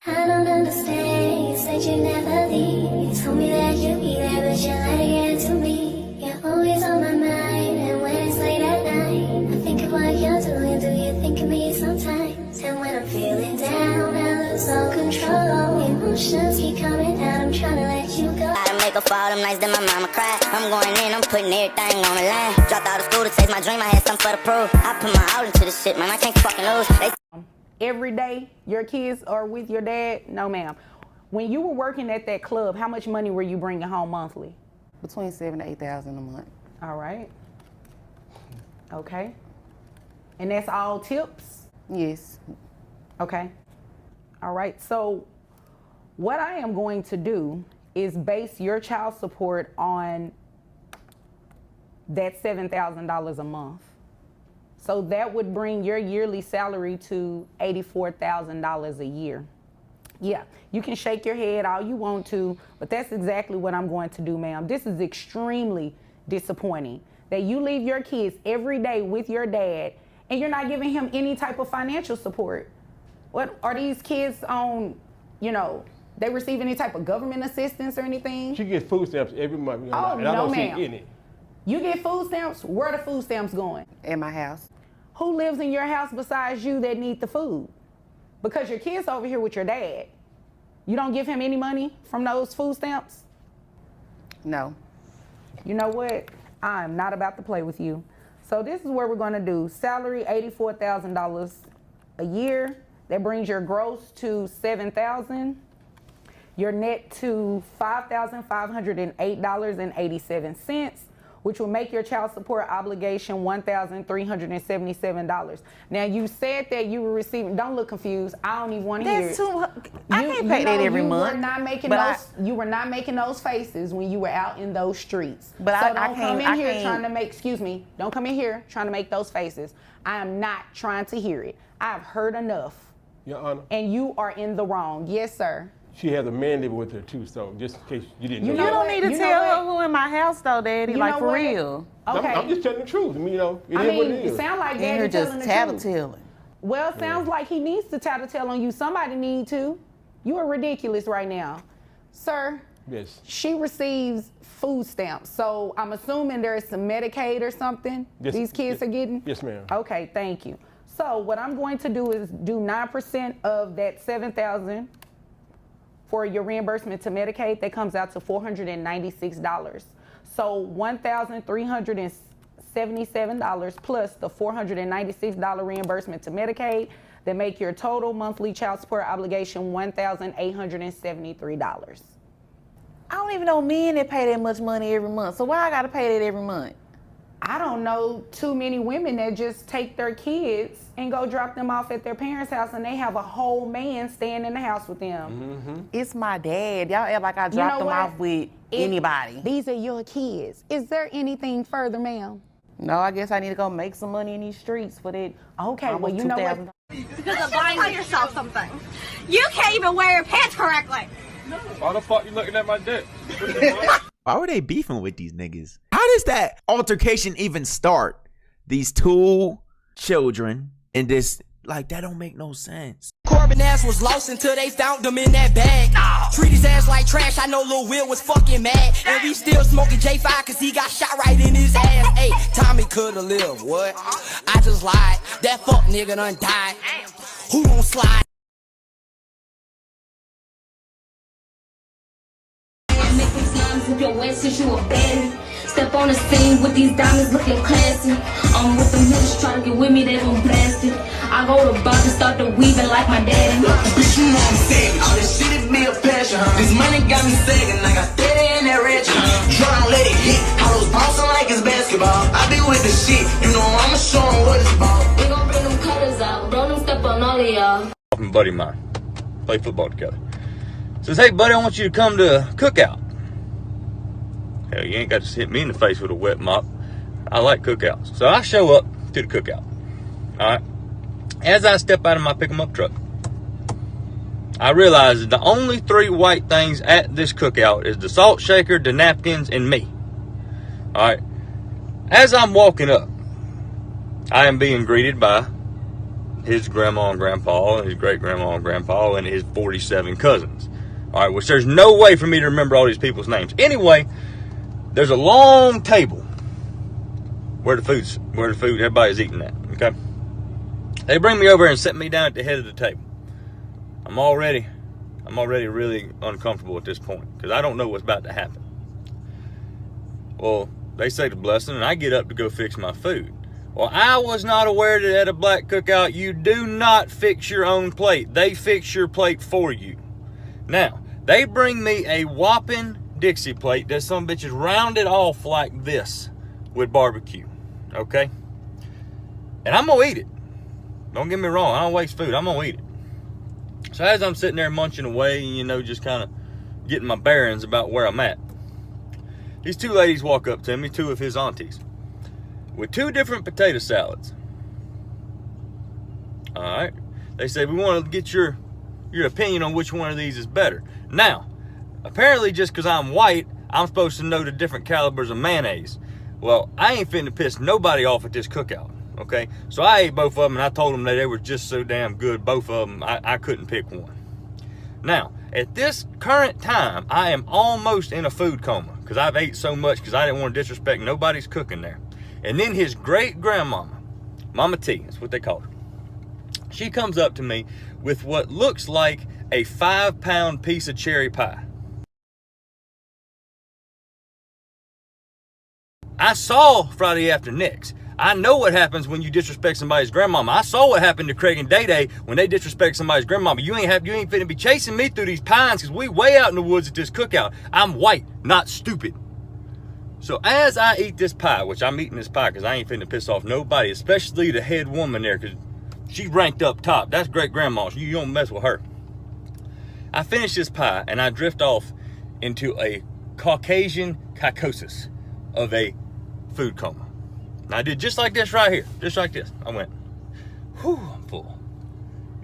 I don't understand, you said you never leave. You told me that you'd be there, but you lied again to me. You're always on my mind, and when it's late at night, I think of what you're doing. Do you think of me sometimes? And when I'm feeling down, I lose all control. Emotions keep coming out, I'm trying to let you go. I make up for all them nights that my mama cried. I'm going in, I'm putting everything on the line. Dropped out of school to chase my dream, I had something for the proof. I put my all into this shit, man, I can't fucking lose. Every day your kids are with your dad? No, ma'am. When you were working at that club, how much money were you bringing home monthly? Between $7,000 to $8,000 a month. All right. Okay. And that's all tips? Yes. Okay. All right. So what I am going to do is base your child support on that $7,000 a month. So that would bring your yearly salary to $84,000 a year. Yeah, you can shake your head all you want to, but that's exactly what I'm going to do, ma'am. This is extremely disappointing that you leave your kids every day with your dad and you're not giving him any type of financial support. What are these kids on, they receive any type of government assistance or anything? She gets food stamps every month. Oh, and I no, don't see ma'am. any. You get food stamps? Where are the food stamps going? In my house. Who lives in your house besides you that need the food? Because your kid's over here with your dad. You don't give him any money from those food stamps? No. You know what? I'm not about to play with you. So this is what we're gonna do. Salary, $84,000 a year. That brings your gross to $7,000. Your net to $5,508.87. which will make your child support obligation $1,377. Now, you said that you were receiving, don't look confused. I don't even want to hear it. I can't pay that every month. You were not making those faces when you were out in those streets. But so I don't come in can't. here trying to make, excuse me, don't come in here trying to make those faces. I am not trying to hear it. I've heard enough. Your Honor. And you are in the wrong. Yes, sir. She has a man living with her too, so just in case you didn't know. You don't need to tell her who in my house though, Daddy. Like for real. Okay. I'm just telling the truth. It is what it is. It sounds like Daddy telling just the truth. tattletelling. Well, it sounds like he needs to tattletale on you. Somebody need to. You are ridiculous right now. Sir, yes. She receives food stamps, so I'm assuming there's some Medicaid or something these kids are getting? Yes, ma'am. Okay, thank you. So what I'm going to do is do 9% of that $7,000 for your reimbursement to Medicaid. That comes out to $496. So $1,377 plus the $496 reimbursement to Medicaid, that make your total monthly child support obligation $1,873. I don't even know men that pay that much money every month. So why I gotta pay that every month? I don't know too many women that just take their kids and go drop them off at their parents' house and they have a whole man staying in the house with them. Mm-hmm. It's my dad. Y'all act like I dropped them off with anybody. These are your kids. Is there anything further, ma'am? No, I guess I need to go make some money in these streets for that. Okay, well, you know what? Because of buying yourself something. You can't even wear your pants correctly. Why the fuck you looking at my dick? Why were they beefing with these niggas? How does that altercation even start? These two children and this, like, that don't make no sense. Corbin ass was lost until they found him in that bag. Treat his ass like trash, I know Lil Will was fucking mad. And we still smoking J5 cause he got shot right in his ass. Hey, Tommy coulda lived, what? I just lied, that fuck nigga done died. Who gon' slide? If your wet since you a baddie. Step on the scene with these diamonds looking classy. I'm with them hitters try to get with me, they gon' blast it. I go to bar and start to weaving like my daddy. Bitch, you know I'm saying all this shit it be a passion. This money got me sagging like I steady in that ratchet. Try to let it hit, how those bouncing like it's basketball. I be with the shit, you know I'ma show 'em what it's about. We gon' bring them cutters out, don't them step on all of y'all. I'm a buddy of mine. Play football together. Says, hey buddy, I want you to come to a cookout. Hell, you ain't got to hit me in the face with a wet mop. I like cookouts. So I show up to the cookout. Alright. As I step out of my pick-em-up truck, I realize that the only three white things at this cookout is the salt shaker, the napkins, and me. Alright. As I'm walking up, I am being greeted by his grandma and grandpa, and his great grandma and grandpa, and his 47 cousins. All right, which there's no way for me to remember all these people's names. Anyway, there's a long table where the food everybody's eating at. Okay, they bring me over and set me down at the head of the table. I'm already really uncomfortable at this point because I don't know what's about to happen. Well, they say the blessing, and I get up to go fix my food. Well, I was not aware that at a black cookout, you do not fix your own plate. They fix your plate for you. Now, they bring me a whopping Dixie plate that some bitch is rounded off like this with barbecue, okay? And I'm gonna eat it. Don't get me wrong, I don't waste food, I'm gonna eat it. So as I'm sitting there munching away, you know, just kind of getting my bearings about where I'm at, these two ladies walk up to me, two of his aunties, with two different potato salads. All right. They say, we want to get your opinion on which one of these is better. Now, apparently just because I'm white, I'm supposed to know the different calibers of mayonnaise. Well, I ain't finna piss nobody off at this cookout, okay? So I ate both of them, and I told them that they were just so damn good, both of them, I couldn't pick one. Now, at this current time, I am almost in a food coma because I've ate so much because I didn't want to disrespect nobody's cooking there. And then his great-grandmama, Mama T, that's what they call her, she comes up to me with what looks like a 5-pound piece of cherry pie. I saw Friday After Next. I know what happens when you disrespect somebody's grandmama. I saw what happened to Craig and Day Day when they disrespect somebody's grandmama. You ain't finna be chasing me through these pines because we way out in the woods at this cookout. I'm white, not stupid. So as I eat this pie, which I'm eating this pie because I ain't finna piss off nobody, especially the head woman there, because she ranked up top. That's great grandma. You don't mess with her. I finish this pie and I drift off into a Caucasian psychosis of a food coma. And I did just like this right here, just like this. I went, whew, I'm full.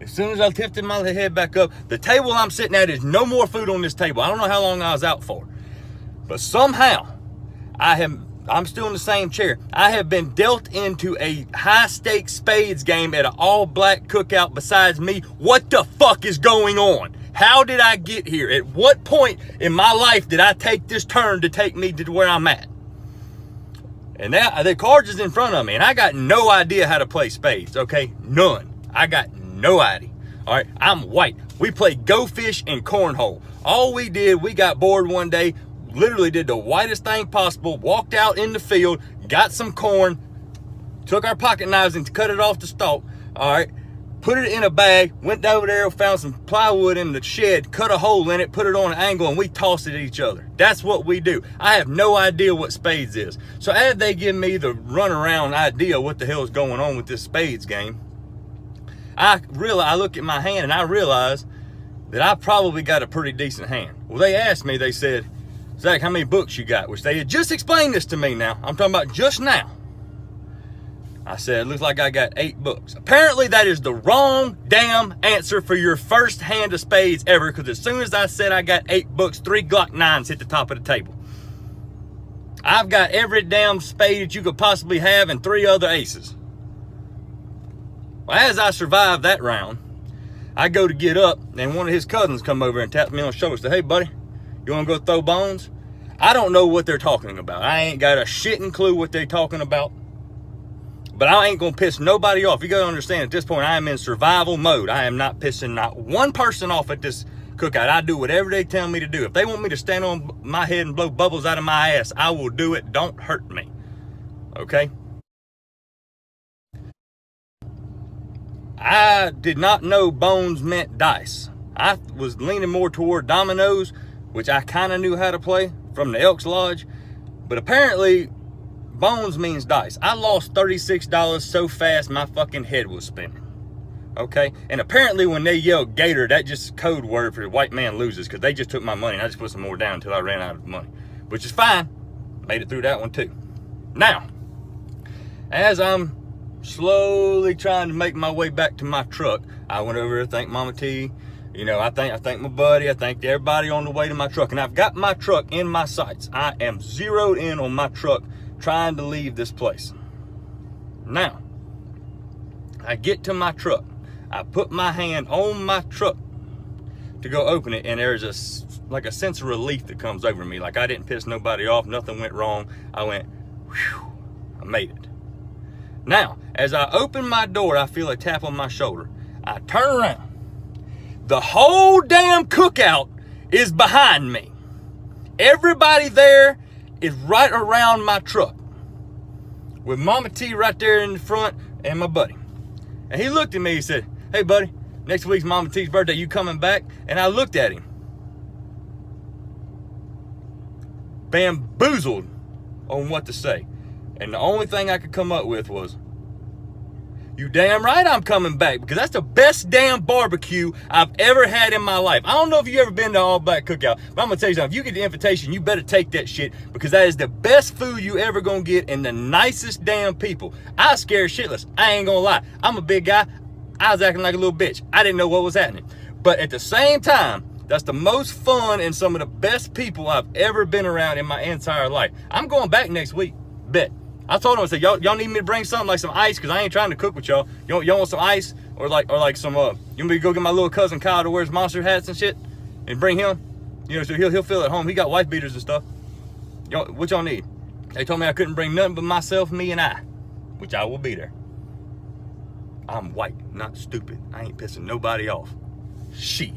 As soon as I lifted my head back up, the table I'm sitting at is no more food on this table. I don't know how long I was out for, but somehow I'm still in the same chair. I have been dealt into a high-stakes spades game at an all-black cookout besides me. What the fuck is going on? How did I get here? At what point in my life did I take this turn to take me to where I'm at? And now the cards is in front of me, and I got no idea how to play spades, okay? None. I got no idea. All right, I'm white. We play Go Fish and Cornhole. All we did, we got bored one day, literally did the whitest thing possible, walked out in the field, got some corn, took our pocket knives and cut it off the stalk, all right, put it in a bag, went over there, found some plywood in the shed, cut a hole in it, put it on an angle, and we tossed it at each other. That's what we do. I have no idea what spades is. So as they give me the runaround idea what the hell is going on with this spades game, I look at my hand and I realize that I probably got a pretty decent hand. Well, they asked me, they said, Zach, how many books you got? Which they had just explained this to me now. I'm talking about just now. I said, it looks like I got 8 books. Apparently that is the wrong damn answer for your first hand of spades ever, because as soon as I said I got 8 books, 3 Glock 9s hit the top of the table. I've got every damn spade that you could possibly have and 3 other aces. Well, as I survived that round, I go to get up and one of his cousins come over and taps me on the shoulder and said, hey buddy, you wanna go throw bones? I don't know what they're talking about. I ain't got a shitting clue what they're talking about. But I ain't gonna piss nobody off. You gotta understand, at this point, I am in survival mode. I am not pissing not one person off at this cookout. I do whatever they tell me to do. If they want me to stand on my head and blow bubbles out of my ass, I will do it. Don't hurt me. Okay? I did not know bones meant dice. I was leaning more toward dominoes, which I kind of knew how to play from the Elks Lodge. But apparently, bones means dice. I lost $36 so fast my fucking head was spinning. Okay? And apparently when they yelled gator, that just code word for the white man loses, because they just took my money and I just put some more down until I ran out of money. Which is fine. Made it through that one too. Now, as I'm slowly trying to make my way back to my truck, I went over to thank Mama T. You know, I thank my buddy. I thanked everybody on the way to my truck. And I've got my truck in my sights. I am zeroed in on my truck trying to leave this place. Now, I get to my truck. I put my hand on my truck to go open it, and there's like a sense of relief that comes over me. Like I didn't piss nobody off, nothing went wrong. I went, whew, I made it. Now, as I open my door, I feel a tap on my shoulder. I turn around. The whole damn cookout is behind me. Everybody there is right around my truck, with Mama T right there in the front and my buddy. And he looked at me, he said, hey buddy, next week's Mama T's birthday, you coming back? And I looked at him, bamboozled on what to say. And the only thing I could come up with was, you damn right I'm coming back, because that's the best damn barbecue I've ever had in my life. I don't know if you've ever been to All Black Cookout, but I'm going to tell you something. If you get the invitation, you better take that shit, because that is the best food you ever going to get and the nicest damn people. I was scared shitless. I ain't going to lie. I'm a big guy. I was acting like a little bitch. I didn't know what was happening. But at the same time, that's the most fun and some of the best people I've ever been around in my entire life. I'm going back next week. Bet. I told him, I said, y'all need me to bring something like some ice, because I ain't trying to cook with y'all. Y'all want some ice? Or like some, you want me to go get my little cousin Kyle that wears monster hats and shit? And bring him? You know, so he'll feel at home. He got wife beaters and stuff. What y'all need? They told me I couldn't bring nothing but myself, me, and I. Which I will be there. I'm white, not stupid. I ain't pissing nobody off. Shit.